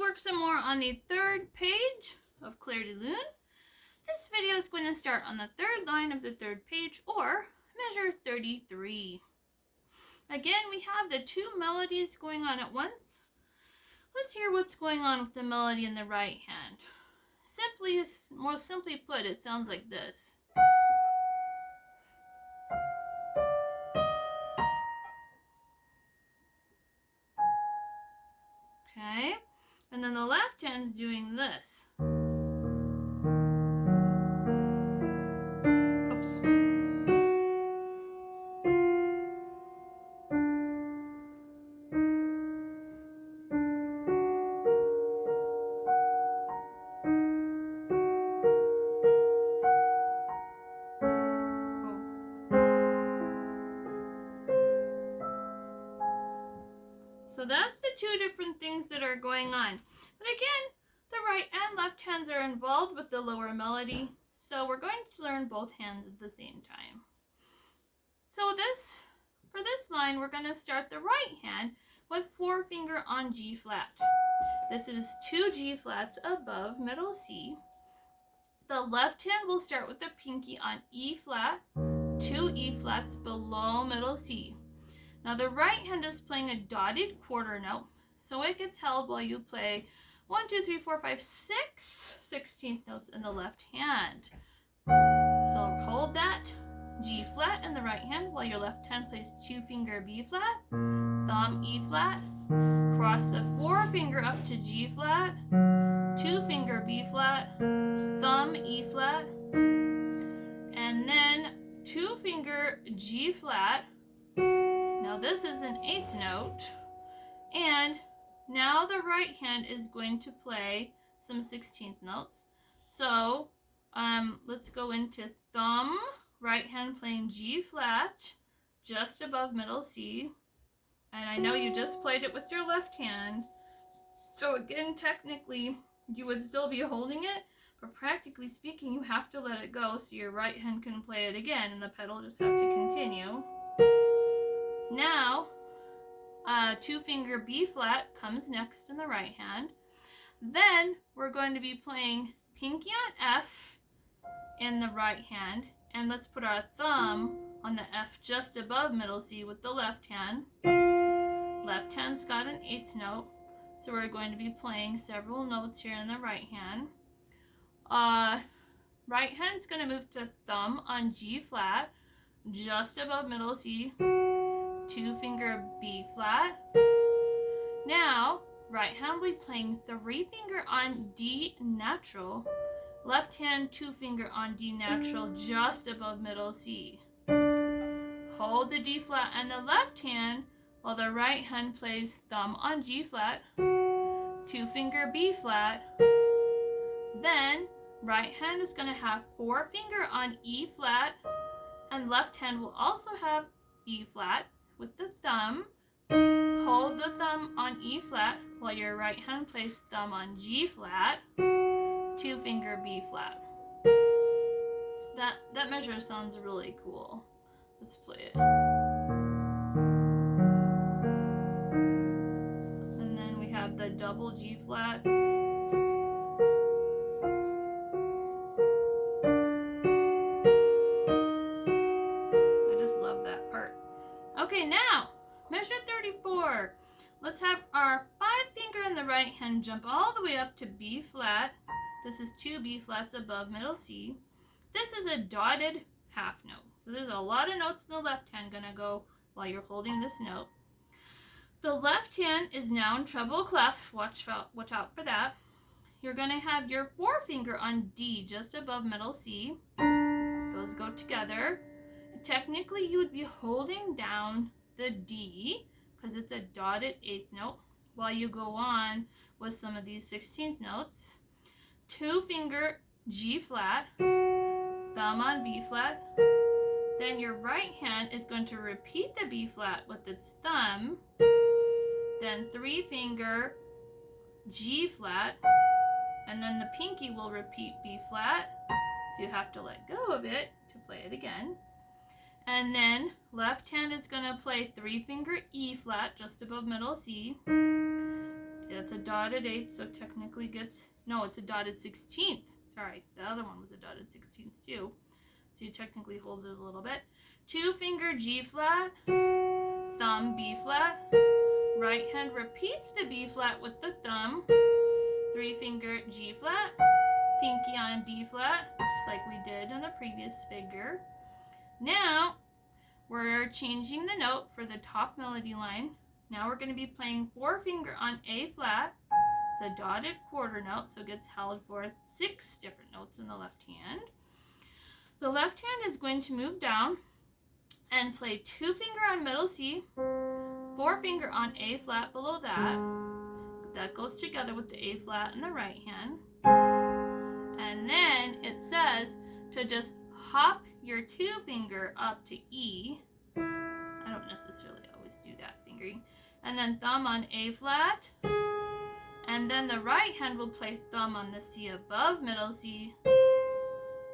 work some more on the third page of Clair de Lune. This video is going to start on the third line of the third page, or measure 33. Again, we have the two melodies going on at once. Let's hear what's going on with the melody in the right hand. More simply put, it sounds like this. Okay, and then the left hand's doing this. So that's the two different things that are going on. But again, the right and left hands are involved with the lower melody. So we're going to learn both hands at the same time. So for this line, we're going to start the right hand with forefinger on G flat. This is 2 G flats above middle C. The left hand will start with the pinky on E flat, 2 E flats below middle C. Now the right hand is playing a dotted quarter note, so it gets held while you play 1, 2, 3, 4, 5, 6 16th notes in the left hand. So hold that G flat in the right hand while your left hand plays 2 finger B flat, thumb E flat, cross the forefinger up to G flat, 2 finger B flat, thumb E flat, and then 2 finger G flat. Now this is an 8th note, and now the right hand is going to play some 16th notes. So let's go into thumb, right hand playing G flat, just above middle C. And I know you just played it with your left hand. So again, technically, you would still be holding it, but practically speaking, you have to let it go so your right hand can play it again, and the pedal just have to continue. Now, 2 finger B flat comes next in the right hand. Then we're going to be playing pinky on F in the right hand, and let's put our thumb on the F just above middle C with the left hand. Left hand's got an 8th note, so we're going to be playing several notes here in the right hand. Right hand's going to move to thumb on G flat, just above middle C, 2 finger B flat. Now, right hand will be playing 3 finger on D natural, left hand 2 finger on D natural, just above middle C. Hold the D flat and the left hand while the right hand plays thumb on G flat, 2 finger B flat. Then right hand is going to have 4 finger on E flat, and left hand will also have E flat with the thumb. Hold the thumb on E flat while your right hand plays thumb on G flat, 2 finger B flat. That measure sounds really cool. Let's play it. And then we have the double G flat. I just love that part. Okay, now measure 34. Let's have our 5 finger in the right hand jump all the way up to B flat. This is 2 B flats above middle C. This is a dotted half note. So there's a lot of notes in the left hand gonna go while you're holding this note. The left hand is now in treble clef. Watch out for that. You're gonna have your forefinger on D just above middle C. Those go together. Technically, you would be holding down the D because it's a dotted 8th note while you go on with some of these 16th notes. 2 finger G flat, thumb on B flat. Then your right hand is going to repeat the B flat with its thumb. Then 3 finger G flat, and then the pinky will repeat B flat. So you have to let go of it to play it again. And then left hand is going to play 3 finger E flat just above middle C. That's a dotted eighth, so technically gets, no, it's a dotted 16th. Sorry, the other one was a dotted 16th too. So you technically hold it a little bit. 2-finger G flat, thumb B flat. Right hand repeats the B flat with the thumb. 3-finger G flat, pinky on B flat, just like we did in the previous figure. Now, we're changing the note for the top melody line. Now we're going to be playing 4-finger on A flat. It's a dotted quarter note, so it gets held for 6 different notes in the left hand. The left hand is going to move down and play 2-finger on middle C, 4-finger on A flat below that. That goes together with the A flat in the right hand. And then it says to just hop your 2-finger up to E. I don't necessarily always do that fingering. And then thumb on A flat. And then the right hand will play thumb on the C above middle C.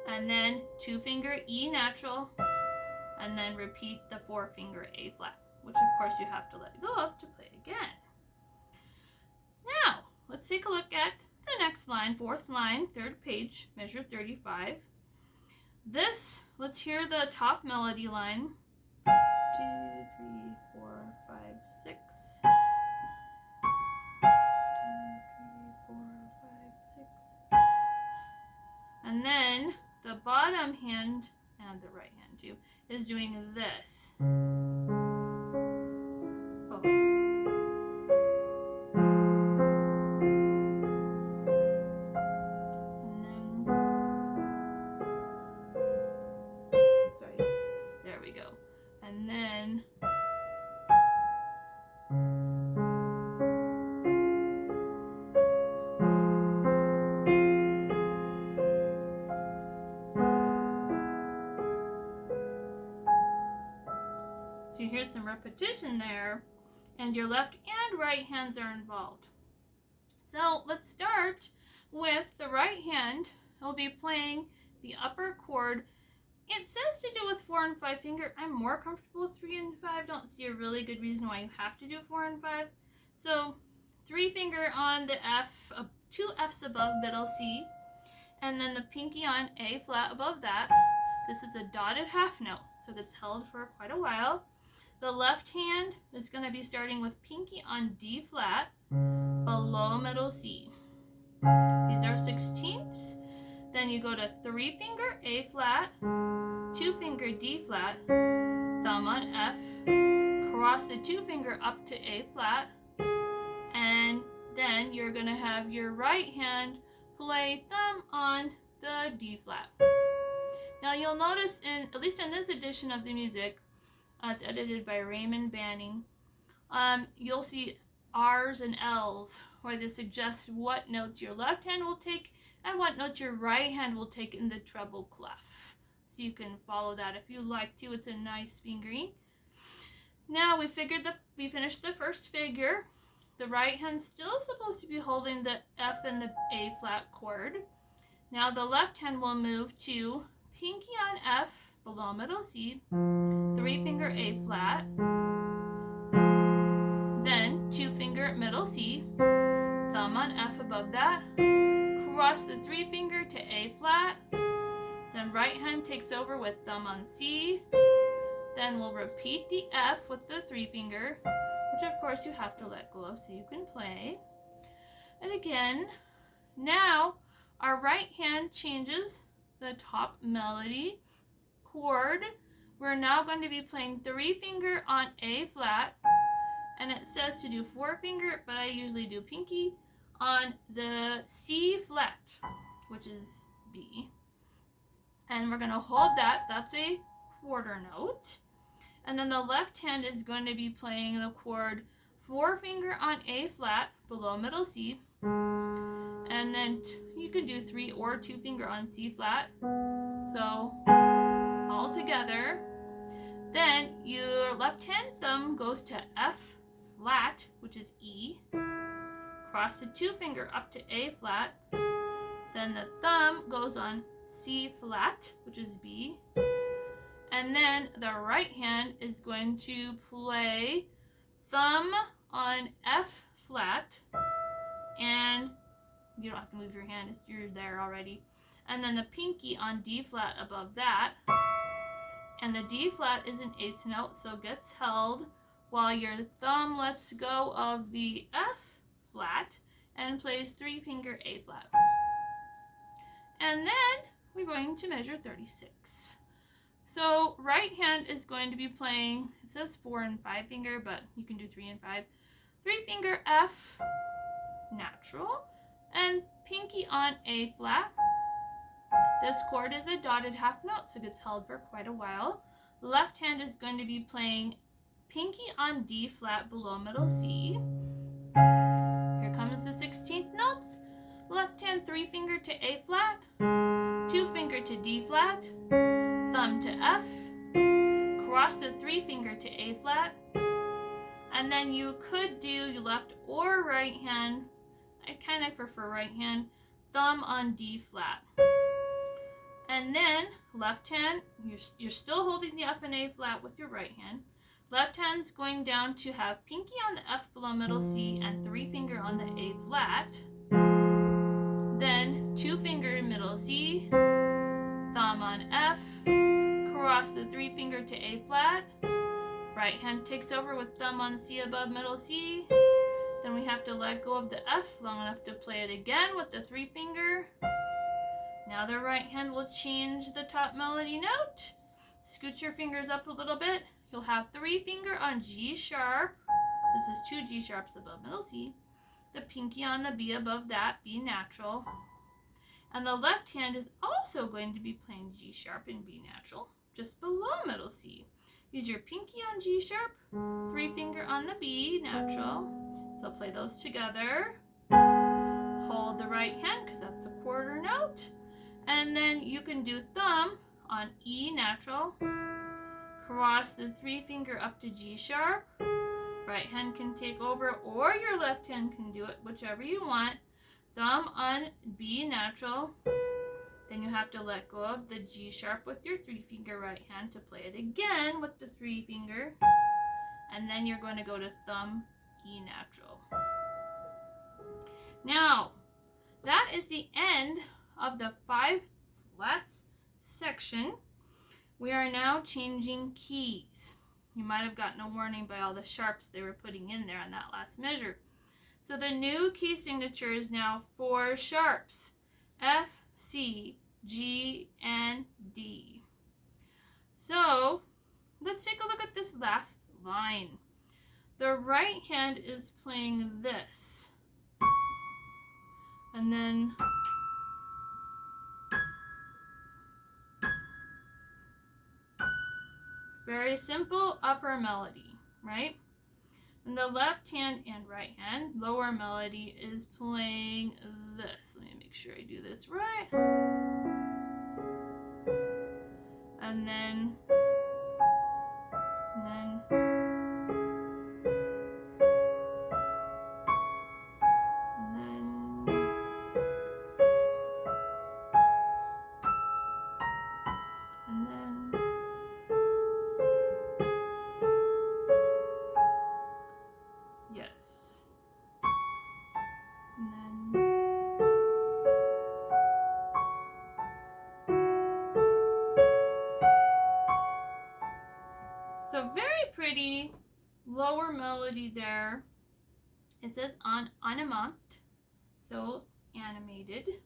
And then 2-finger E natural. And then repeat the 4-finger A flat, which of course you have to let go of to play again. Now, let's take a look at the next line, 4th line, 3rd page, measure 35. This, let's hear the top melody line. 2, 3, 4, 5, 6. 2, 3, 4, 5, 6. And then the bottom hand, and the right hand too, is doing this. Oh. And then, sorry, there we go. And then, so you hear some repetition there, and your left and right hands are involved. So let's start with the right hand. It'll be playing the upper chord. It says to do with 4 and 5 finger. I'm more comfortable with 3 and 5. Don't see a really good reason why you have to do 4 and 5. So 3-finger on the F, 2 Fs above middle C, and then the pinky on A flat above that. This is a dotted half note, so it gets held for quite a while. The left hand is going to be starting with pinky on D flat below middle C. These are 16ths. Then you go to 3-finger A flat, 2-finger D flat, thumb on F, cross the 2-finger up to A flat, and then you're going to have your right hand play thumb on the D flat. Now you'll notice, at least in this edition of the music, it's edited by Raymond Banning, you'll see R's and L's, where they suggest what notes your left hand will take and what notes your right hand will take in the treble clef. So you can follow that if you like to. It's a nice fingering. Now we finished the first figure. The right hand's still supposed to be holding the F and the A flat chord. Now the left hand will move to pinky on F below middle C, 3-finger A flat, then 2-finger middle C, thumb on F above that, cross the 3-finger to A flat, then right hand takes over with thumb on C, then we'll repeat the F with the 3-finger, which of course you have to let go of so you can play. And again, now our right hand changes the top melody chord. We're now going to be playing 3-finger on A flat, and it says to do 4-finger, but I usually do pinky on the C flat, which is B. And we're going to hold that. That's a quarter note. And then the left hand is going to be playing the chord 4-finger on A flat below middle C. And then you can do 3 or 2-finger on C flat. So all together. Then your left hand thumb goes to F flat, which is E. Cross the 2-finger up to A flat. Then the thumb goes on C flat, which is B. And then the right hand is going to play thumb on F flat, You don't have to move your hand, you're there already. And then the pinky on D flat above that. And the D flat is an eighth note, so it gets held while your thumb lets go of the F flat and plays 3-finger A flat. And then we're going to measure 36. So right hand is going to be playing, it says 4 and 5 finger, but you can do 3 and 5. 3-finger F natural and pinky on A flat. This chord is a dotted half note, so it gets held for quite a while. Left hand is going to be playing pinky on D flat below middle C. Here comes the 16th notes. Left hand 3-finger to A flat, 2-finger to D flat, thumb to F, cross the 3-finger to A flat, and then you could do your left or right hand. I kind of prefer right hand. Thumb on D flat. And then left hand, you're still holding the F and A flat with your right hand. Left hand's going down to have pinky on the F below middle C and 3-finger on the A flat. Then 2-finger middle C, thumb on F, cross the 3-finger to A flat. Right hand takes over with thumb on C above middle C. Then we have to let go of the F long enough to play it again with the 3-finger. Now the right hand will change the top melody note. Scoot your fingers up a little bit. You'll have 3-finger on G sharp. This is 2 G sharps above middle C. The pinky on the B above that, B natural. And the left hand is also going to be playing G sharp and B natural, just below middle C. Use your pinky on G sharp, 3-finger on the B natural. So play those together. Hold the right hand because that's a quarter note. And then you can do thumb on E natural. Cross the 3-finger up to G sharp. Right hand can take over or your left hand can do it, whichever you want. Thumb on B natural. Then you have to let go of the G sharp with your 3-finger right hand to play it again with the 3-finger. And then you're going to go to thumb E natural. Now, that is the end of the 5 flats section. We are now changing keys. You might have gotten a warning by all the sharps they were putting in there on that last measure. So the new key signature is now 4 sharps: F, C, G, and D. So let's take a look at this last line. The right hand is playing this. And then very simple upper melody, right? And the left hand and right hand, lower melody, is playing this. Let me make sure I do this right. And then yes. And then so very pretty lower melody there. It says animate, so animated.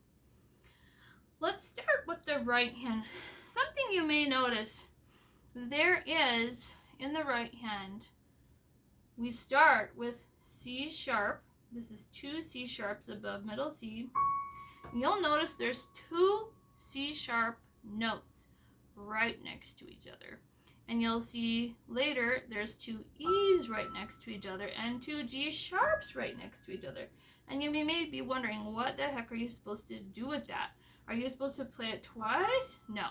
Let's start with the right hand. Something you may notice, there is in the right hand, we start with C sharp. This is 2 C sharps above middle C. You'll notice there's 2 C sharp notes right next to each other. And you'll see later there's 2 E's right next to each other and 2 G sharps right next to each other. And you may be wondering, what the heck are you supposed to do with that? Are you supposed to play it twice? No,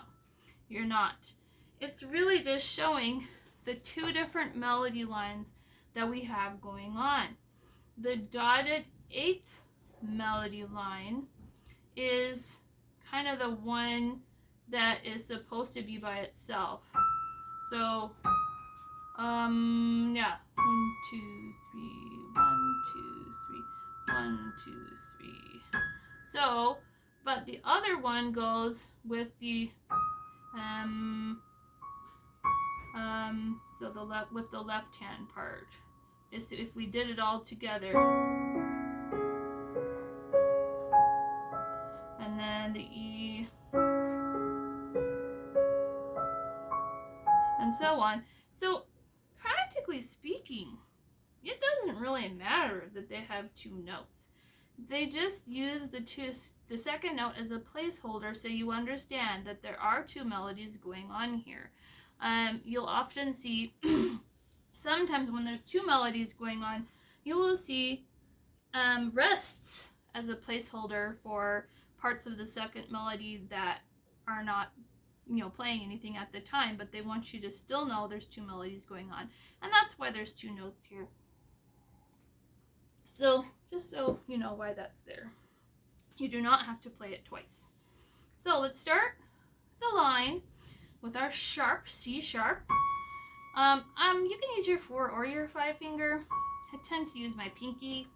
you're not. It's really just showing the 2 different melody lines that we have going on. The dotted 8th melody line is kind of the one that is supposed to be by itself. So, yeah, 1, 2, 3, 1, 2, 3, 1, 2, 3. So, but the other one goes with the so the left hand part. Is if we did it all together, and then the E, and so on. So, practically speaking, it doesn't really matter that they have two notes. They just use the second note as a placeholder so you understand that there are two melodies going on here. You'll often see, sometimes when there's two melodies going on, you will see rests as a placeholder for parts of the second melody that are not playing anything at the time, but they want you to still know there's two melodies going on, and that's why there's two notes here. So just so you know why that's there, you do not have to play it twice. So let's start the line with our sharp C sharp. You can use your 4 or your 5 finger. I tend to use my pinky,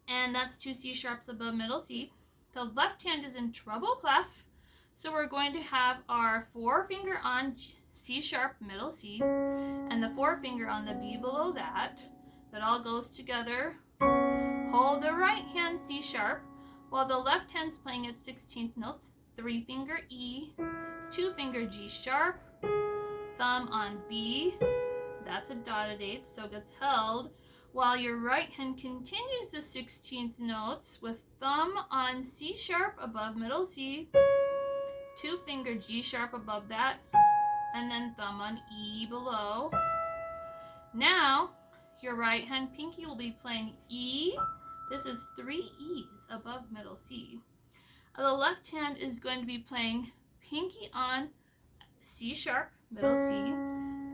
and that's 2 C sharps above middle C. The left hand is in treble clef, so we're going to have our 4 finger on C sharp middle C, and the 4 finger on the B below that. That all goes together. Hold the right hand C sharp while the left hand's playing at 16th notes. 3 finger E, 2 finger G sharp, thumb on B. That's a dotted eighth, so it gets held. While your right hand continues the 16th notes with thumb on C sharp above middle C, 2 finger G sharp above that, and then thumb on E below. Now, your right hand pinky will be playing E. This is 3 E's above middle C. The left hand is going to be playing pinky on C sharp, middle C.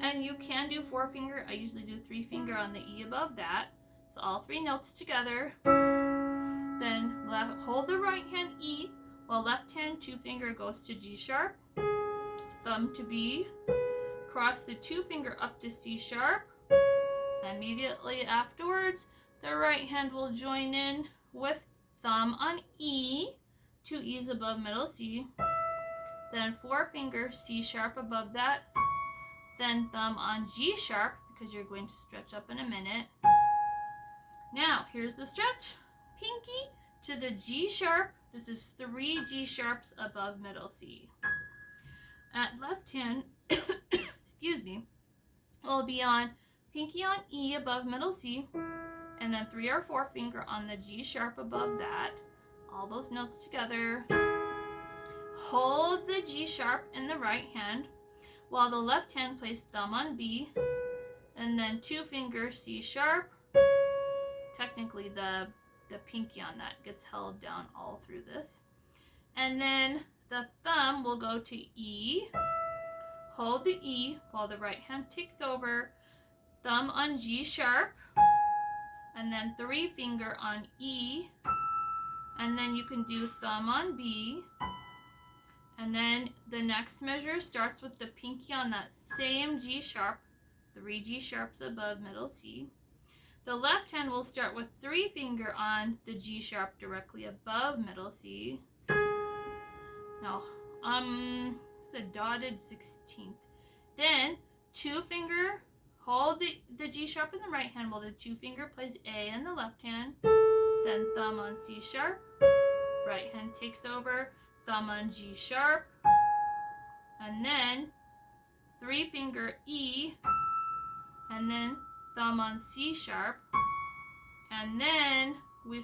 And you can do 4 finger. I usually do 3 finger on the E above that. So all 3 notes together. Then hold the right hand E, while left hand 2 finger goes to G sharp. Thumb to B. Cross the 2 finger up to C sharp. Immediately afterwards, the right hand will join in with thumb on E, 2 E's above middle C, then 4 finger C sharp above that, then thumb on G sharp, because you're going to stretch up in a minute. Now, here's the stretch. Pinky to the G sharp. This is 3 G sharps above middle C. At left hand, excuse me, will be on pinky on E above middle C, and then 3 or 4 finger on the G sharp above that. All those notes together. Hold the G sharp in the right hand, while the left hand plays thumb on B, and then 2 finger C sharp. Technically, the pinky on that gets held down all through this. And then the thumb will go to E. Hold the E while the right hand takes over. Thumb on G sharp, and then 3 finger on E, and then you can do thumb on B, and then the next measure starts with the pinky on that same G sharp, 3 G sharps above middle C. The left hand will start with 3 finger on the G sharp directly above middle C. Now, it's a dotted 16th. Then 2 finger. Hold the G sharp in the right hand while the 2 finger plays A in the left hand. Then thumb on C sharp. Right hand takes over. Thumb on G sharp. And then 3 finger E. And then thumb on C sharp. And then we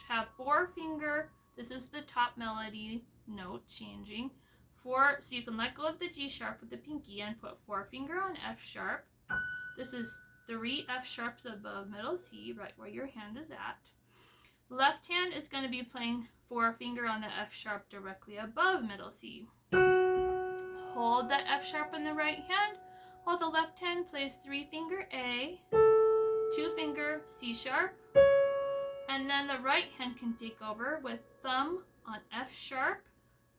have 4 finger. This is the top melody note changing. 4, so you can let go of the G sharp with the pinky and put 4 finger on F sharp. This is 3 F sharps above middle C, right where your hand is at. Left hand is going to be playing 4 finger on the F sharp directly above middle C. Hold the F sharp in the right hand, while the left hand plays 3 finger A, 2 finger C sharp, and then the right hand can take over with thumb on F sharp,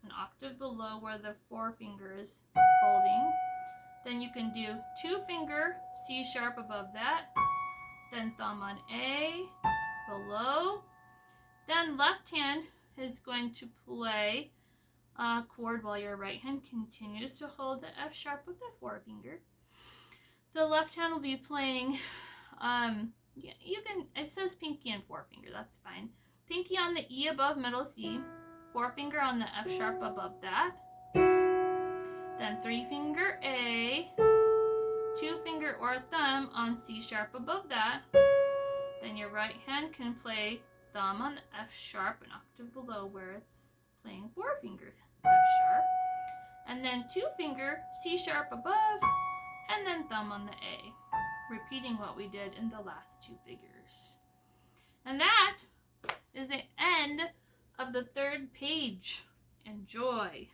an octave below where the 4 finger is holding. Then you can do 2 finger C sharp above that, then thumb on A below, Then left hand is going to play a chord while your right hand continues to hold the F sharp with the forefinger. The left hand will be playing, you can, it says pinky and forefinger, that's fine. Pinky on the E above middle C, forefinger on the F sharp above that, then 3-finger A, 2-finger or thumb on C sharp above that. Then your right hand can play thumb on the F sharp, an octave below where it's playing forefinger F sharp. And then 2-finger C sharp above, and then thumb on the A, repeating what we did in the last 2 figures. And that is the end of the 3rd page. Enjoy!